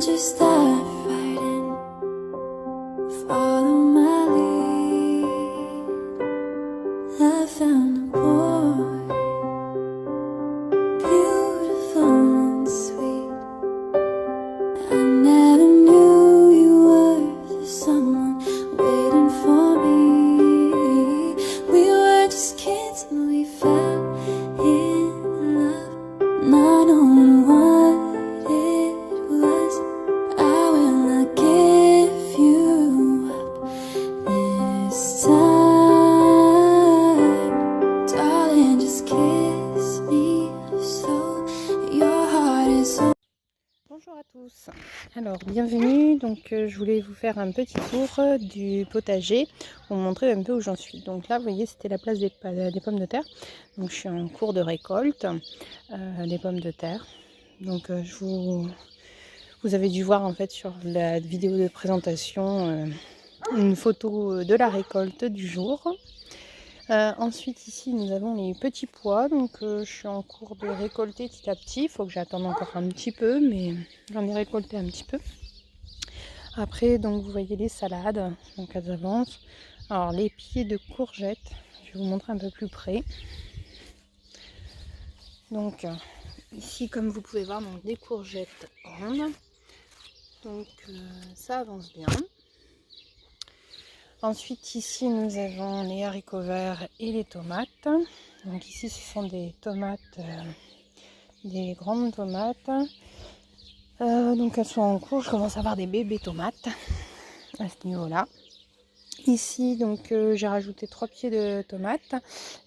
you start fighting? Follow my lead. I found a boy, beautiful and sweet. I never knew you were someone waiting for me. We were just kids and we fell in love, not knowing what it was. I will not give you up this time, darling. Just kiss me so your heart is so. Bonjour à tous, alors bienvenue. Donc je voulais vous faire un petit tour du potager pour vous montrer un peu où j'en suis. Donc là vous voyez, c'était la place des pommes de terre. Donc je suis en cours de récolte des pommes de terre. Donc vous avez dû voir en fait sur la vidéo de présentation une photo de la récolte du jour. Ensuite ici nous avons les petits pois, donc je suis en cours de récolter petit à petit. Il faut que j'attende encore un petit peu, mais j'en ai récolté un petit peu. Après donc vous voyez les salades, donc elles avancent. Alors les pieds de courgettes, je vais vous montrer un peu plus près. Donc ici comme vous pouvez voir, donc des courgettes rondes, donc ça avance bien. Ensuite ici nous avons les haricots verts et les tomates. Donc ici ce sont des tomates, des grandes tomates. Donc elles sont en cours, je commence à avoir des bébés tomates à ce niveau là. Ici donc j'ai rajouté 3 pieds de tomates.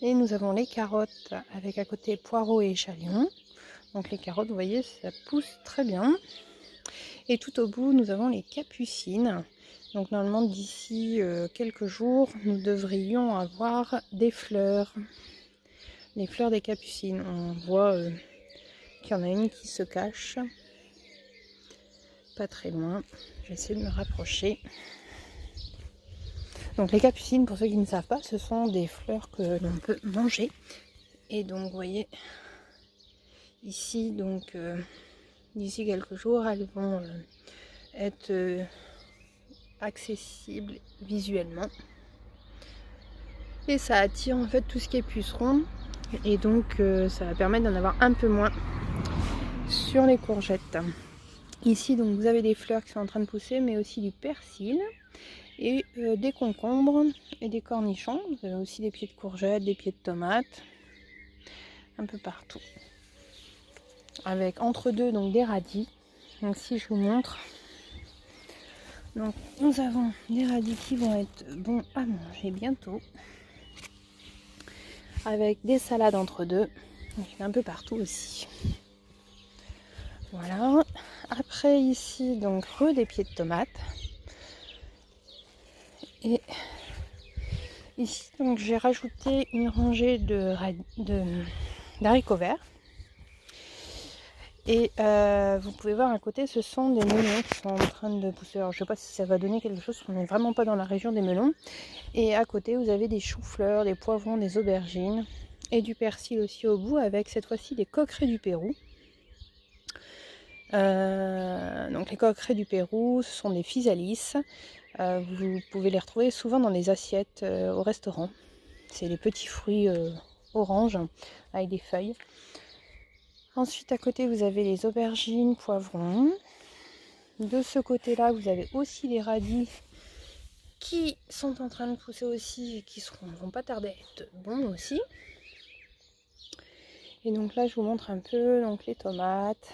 Et nous avons les carottes avec à côté poireaux et échalots. Donc les carottes vous voyez ça pousse très bien. Et tout au bout nous avons les capucines. Donc normalement d'ici quelques jours, nous devrions avoir des fleurs. Les fleurs des capucines. On voit qu'il y en a une qui se cache. Pas très loin. Je vais essayer de me rapprocher. Donc les capucines, pour ceux qui ne savent pas, ce sont des fleurs que l'on peut manger. Et donc vous voyez, ici, donc d'ici quelques jours, elles vont être accessible visuellement et ça attire en fait tout ce qui est puceron et donc ça va permettre d'en avoir un peu moins sur les courgettes. Ici donc vous avez des fleurs qui sont en train de pousser, mais aussi du persil et des concombres et des cornichons. Vous avez aussi des pieds de courgettes, des pieds de tomates un peu partout, avec entre deux donc des radis. Donc si je vous montre, donc nous avons des radis qui vont être bons à manger bientôt, avec des salades entre deux, donc un peu partout aussi. Voilà. Après ici donc des pieds de tomates. Et ici donc j'ai rajouté une rangée d'haricots verts. Et vous pouvez voir à côté, ce sont des melons qui sont en train de pousser. Alors je ne sais pas si ça va donner quelque chose, on n'est vraiment pas dans la région des melons. Et à côté vous avez des choux-fleurs, des poivrons, des aubergines et du persil aussi au bout, avec cette fois-ci des coquerets du Pérou. Donc les coquerets du Pérou, ce sont des physalis. Vous pouvez les retrouver souvent dans les assiettes au restaurant. C'est les petits fruits oranges avec des feuilles. Ensuite à côté vous avez les aubergines, poivrons. De ce côté là vous avez aussi les radis qui sont en train de pousser aussi et qui vont pas tarder à être bons aussi. Et donc là je vous montre un peu donc les tomates.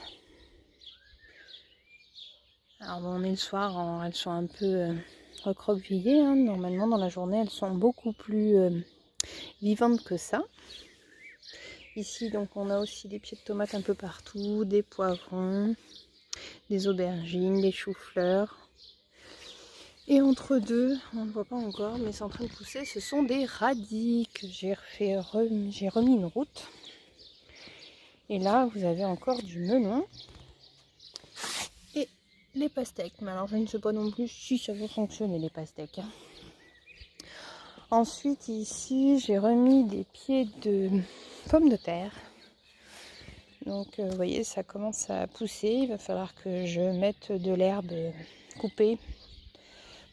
Alors bon, on est le soir, elles sont un peu recroquevillées, hein. Normalement dans la journée elles sont beaucoup plus vivantes que ça. Ici donc on a aussi des pieds de tomates un peu partout, des poivrons, des aubergines, des choux-fleurs. Et entre deux, on ne voit pas encore, mais c'est en train de pousser, ce sont des radis que j'ai remis une route. Et là vous avez encore du melon et les pastèques. Mais alors je ne sais pas non plus si ça va fonctionner les pastèques. Ensuite ici j'ai remis des pieds de pommes de terre. Donc vous voyez, ça commence à pousser. Il va falloir que je mette de l'herbe coupée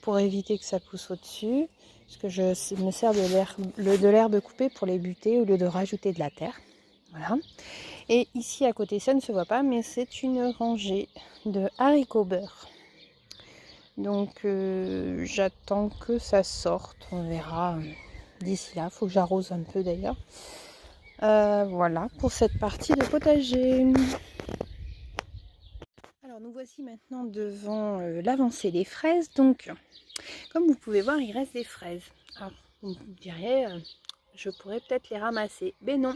pour éviter que ça pousse au-dessus. Parce que je me sers de l'herbe coupée pour les buter au lieu de rajouter de la terre. Voilà. Et ici à côté, ça ne se voit pas, mais c'est une rangée de haricots beurre. Donc j'attends que ça sorte, on verra d'ici là. Il faut que j'arrose un peu d'ailleurs. Voilà pour cette partie de potager. Alors nous voici maintenant devant l'avancée des fraises. Donc comme vous pouvez voir, il reste des fraises. Alors vous me diriez, je pourrais peut-être les ramasser. Mais non,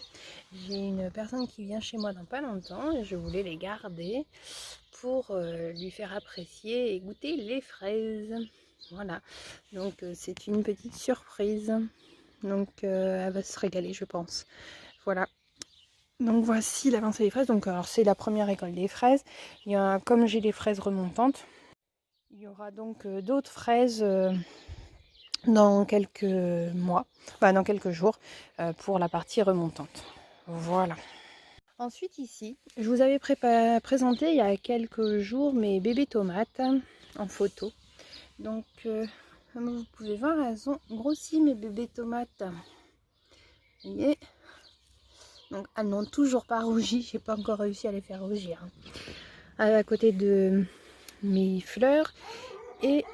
j'ai une personne qui vient chez moi dans pas longtemps et je voulais les garder pour lui faire apprécier et goûter les fraises. Voilà, donc c'est une petite surprise. Donc elle va se régaler, je pense. Voilà. Donc voici l'avancée des fraises. Donc alors c'est la première récolte des fraises. Il y a, comme j'ai les fraises remontantes, il y aura donc d'autres fraises dans quelques mois, dans quelques jours pour la partie remontante. Voilà. Ensuite ici, je vous avais présenté il y a quelques jours mes bébés tomates en photo. Donc comme vous pouvez voir, elles ont grossi mes bébés tomates. Vous voyez ? Donc elles n'ont toujours pas rougi, j'ai pas encore réussi à les faire rougir. À côté de mes fleurs. Et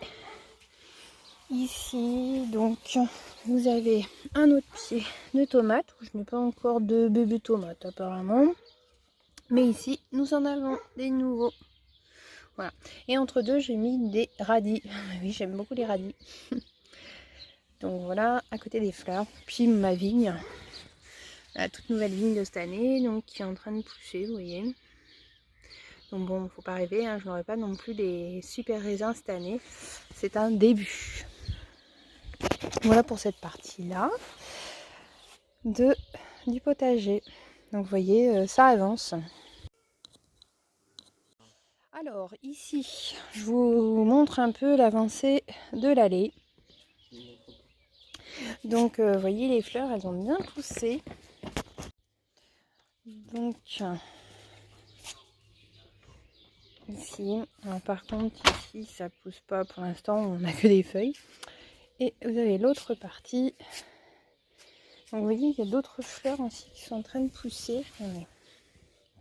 ici, donc, vous avez un autre pied de tomate. Je n'ai pas encore de bébé tomate apparemment. Mais ici, nous en avons des nouveaux. Voilà. Et entre deux, j'ai mis des radis. Oui, j'aime beaucoup les radis. Donc voilà, à côté des fleurs. Puis ma vigne. La toute nouvelle vigne de cette année, donc qui est en train de pousser, vous voyez. Donc bon, faut pas rêver, hein, je n'aurai pas non plus des super raisins cette année. C'est un début. Voilà pour cette partie-là du potager. Donc vous voyez, ça avance. Alors ici, je vous montre un peu l'avancée de l'allée. Donc vous voyez, les fleurs, elles ont bien poussé. Donc ici, alors, par contre ici ça pousse pas pour l'instant, on n'a que des feuilles. Et vous avez l'autre partie. Donc vous voyez, il y a d'autres fleurs aussi qui sont en train de pousser.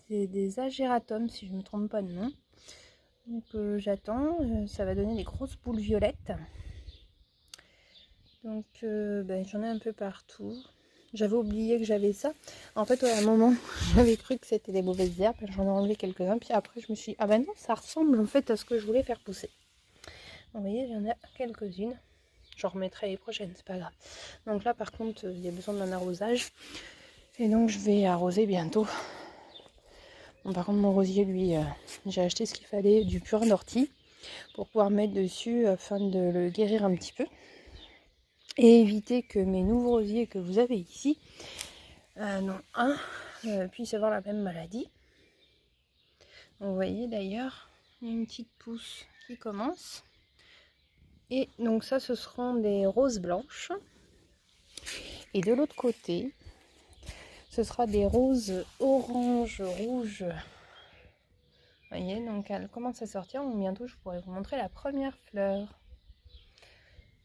C'est des agératums si je ne me trompe pas de nom. Donc j'attends, ça va donner des grosses boules violettes. Donc j'en ai un peu partout. J'avais oublié que j'avais ça. En fait, à un moment, j'avais cru que c'était des mauvaises herbes. J'en ai enlevé quelques-uns. Puis après, je me suis dit, ah ben non, ça ressemble en fait à ce que je voulais faire pousser. Donc, vous voyez, j'en ai quelques-unes. J'en remettrai les prochaines, c'est pas grave. Donc là, par contre, il y a besoin d'un arrosage. Et donc, je vais arroser bientôt. Bon, par contre, mon rosier, lui, j'ai acheté ce qu'il fallait, du purin d'ortie, pour pouvoir mettre dessus afin de le guérir un petit peu. Et éviter que mes nouveaux rosiers que vous avez ici, puissent avoir la même maladie. Donc, vous voyez d'ailleurs, il y a une petite pousse qui commence. Et donc ça, ce seront des roses blanches. Et de l'autre côté, ce sera des roses orange, rouge. Vous voyez, donc elles commencent à sortir. Donc bientôt, je pourrai vous montrer la première fleur.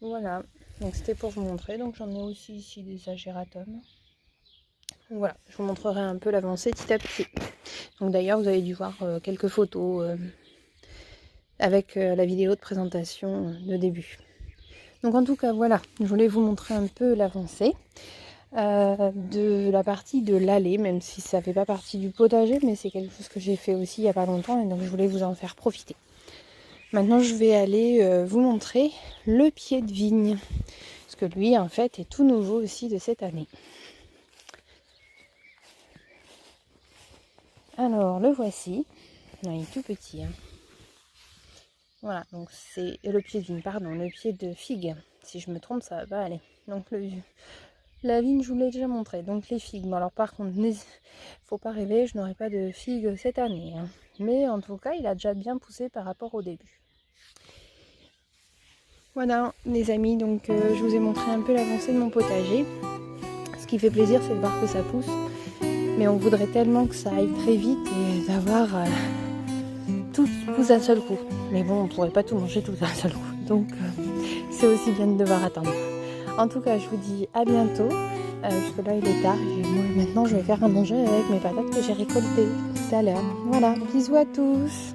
Voilà, donc c'était pour vous montrer. Donc j'en ai aussi ici des agératums. Voilà, je vous montrerai un peu l'avancée petit à petit. Donc d'ailleurs, vous avez dû voir quelques photos avec la vidéo de présentation de début. Donc en tout cas, voilà, je voulais vous montrer un peu l'avancée de la partie de l'allée, même si ça ne fait pas partie du potager, mais c'est quelque chose que j'ai fait aussi il n'y a pas longtemps, et donc je voulais vous en faire profiter. Maintenant, je vais aller vous montrer le pied de vigne, parce que lui, en fait, est tout nouveau aussi de cette année. Alors, le voici. Non, il est tout petit. Hein. Voilà, donc c'est le pied de vigne, pardon, le pied de figue. Si je me trompe, ça va pas aller. Donc, la vigne, je vous l'ai déjà montré. Donc, les figues. Bon, alors, par contre, faut pas rêver, je n'aurai pas de figues cette année. Hein. Mais en tout cas, il a déjà bien poussé par rapport au début. Voilà les amis, donc je vous ai montré un peu l'avancée de mon potager. Ce qui fait plaisir, c'est de voir que ça pousse. Mais on voudrait tellement que ça aille très vite et d'avoir tout d'un seul coup. Mais bon, on ne pourrait pas tout manger tout d'un seul coup. Donc c'est aussi bien de devoir attendre. En tout cas, je vous dis à bientôt. Puisque là il est tard. Et moi, maintenant je vais faire à manger avec mes patates que j'ai récoltées tout à l'heure. Voilà, bisous à tous.